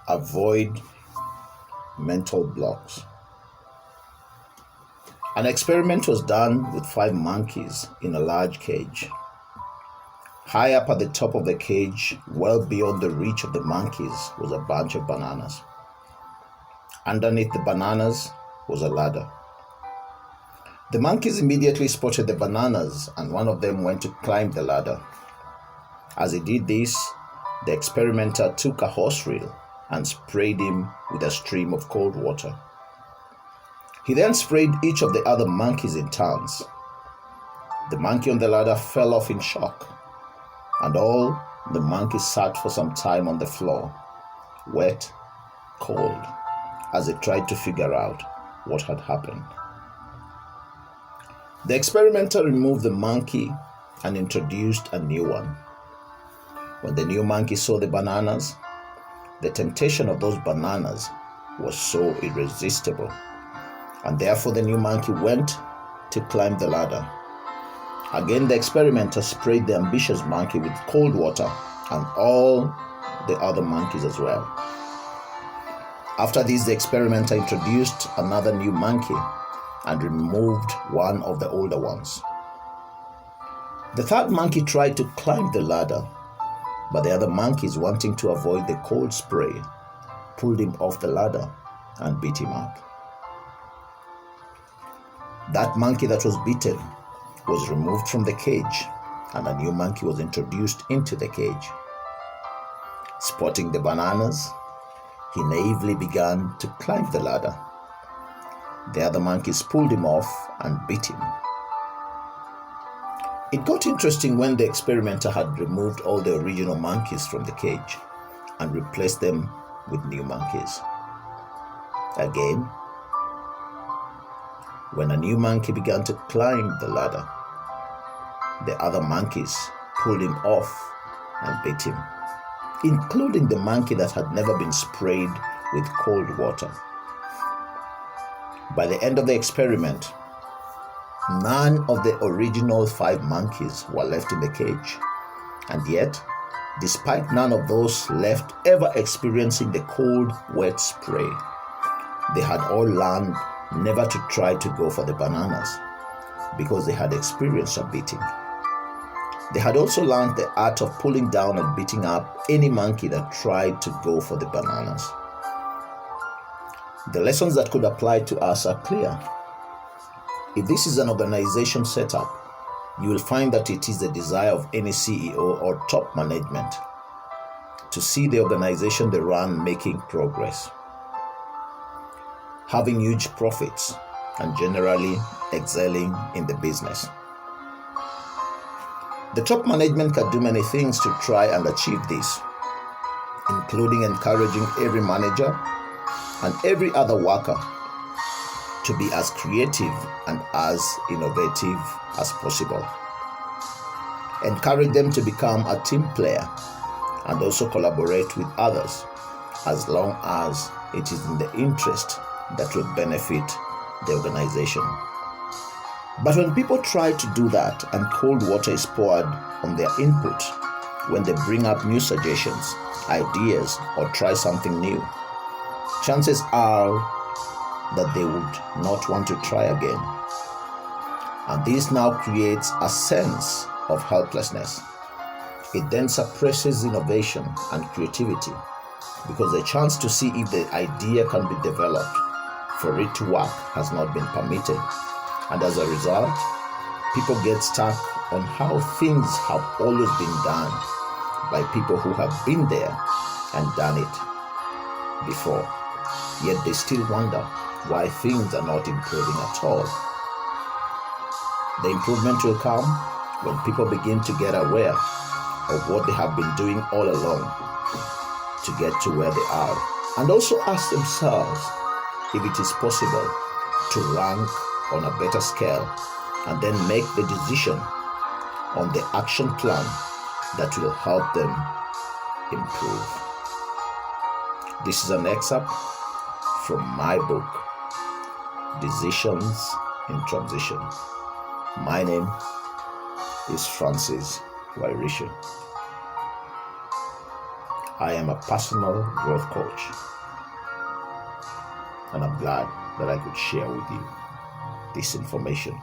Avoid mental blocks. An experiment was done with 5 monkeys in a large cage. High up at the top of the cage, well beyond the reach of the monkeys, was a bunch of bananas. Underneath the bananas was a ladder. The monkeys immediately spotted the bananas, and one of them went to climb the ladder. As he did this, the experimenter took a horse reel and sprayed him with a stream of cold water. He then sprayed each of the other monkeys in turns. The monkey on the ladder fell off in shock, and all the monkeys sat for some time on the floor, wet, cold, as they tried to figure out what had happened. The experimenter removed the monkey and introduced a new one. When the new monkey saw the bananas, the temptation of those bananas was so irresistible, and therefore the new monkey went to climb the ladder. Again, the experimenter sprayed the ambitious monkey with cold water, and all the other monkeys as well. After this, the experimenter introduced another new monkey and removed one of the older ones. The third monkey tried to climb the ladder, but the other monkeys, wanting to avoid the cold spray, pulled him off the ladder and beat him up. That monkey that was beaten was removed from the cage, and a new monkey was introduced into the cage. Spotting the bananas, he naively began to climb the ladder. The other monkeys pulled him off and beat him. It got interesting when the experimenter had removed all the original monkeys from the cage and replaced them with new monkeys. Again, when a new monkey began to climb the ladder, the other monkeys pulled him off and beat him, including the monkey that had never been sprayed with cold water. By the end of the experiment, none of the original 5 monkeys were left in the cage, and yet, despite none of those left ever experiencing the cold, wet spray, they had all learned never to try to go for the bananas because they had experienced a beating. They had also learned the art of pulling down and beating up any monkey that tried to go for the bananas. The lessons that could apply to us are clear. If this is an organization setup, you will find that it is the desire of any CEO or top management to see the organization they run making progress, having huge profits, and generally excelling in the business. The top management can do many things to try and achieve this, including encouraging every manager and every other worker to be as creative and as innovative as possible. Encourage them to become a team player and also collaborate with others, as long as it is in the interest that will benefit the organization. But when people try to do that and cold water is poured on their input, when they bring up new suggestions, ideas, or try something new, chances are that they would not want to try again. And this now creates a sense of helplessness. It then suppresses innovation and creativity because the chance to see if the idea can be developed for it to work has not been permitted. And as a result, people get stuck on how things have always been done by people who have been there and done it before. Yet they still wonder why things are not improving at all. The improvement will come when people begin to get aware of what they have been doing all along to get to where they are, and also ask themselves if it is possible to rank on a better scale and then make the decision on the action plan that will help them improve. This is an excerpt from my book, Decisions in Transition. My name is Francis Wairicu. I am a personal growth coach, and I'm glad that I could share with you this information.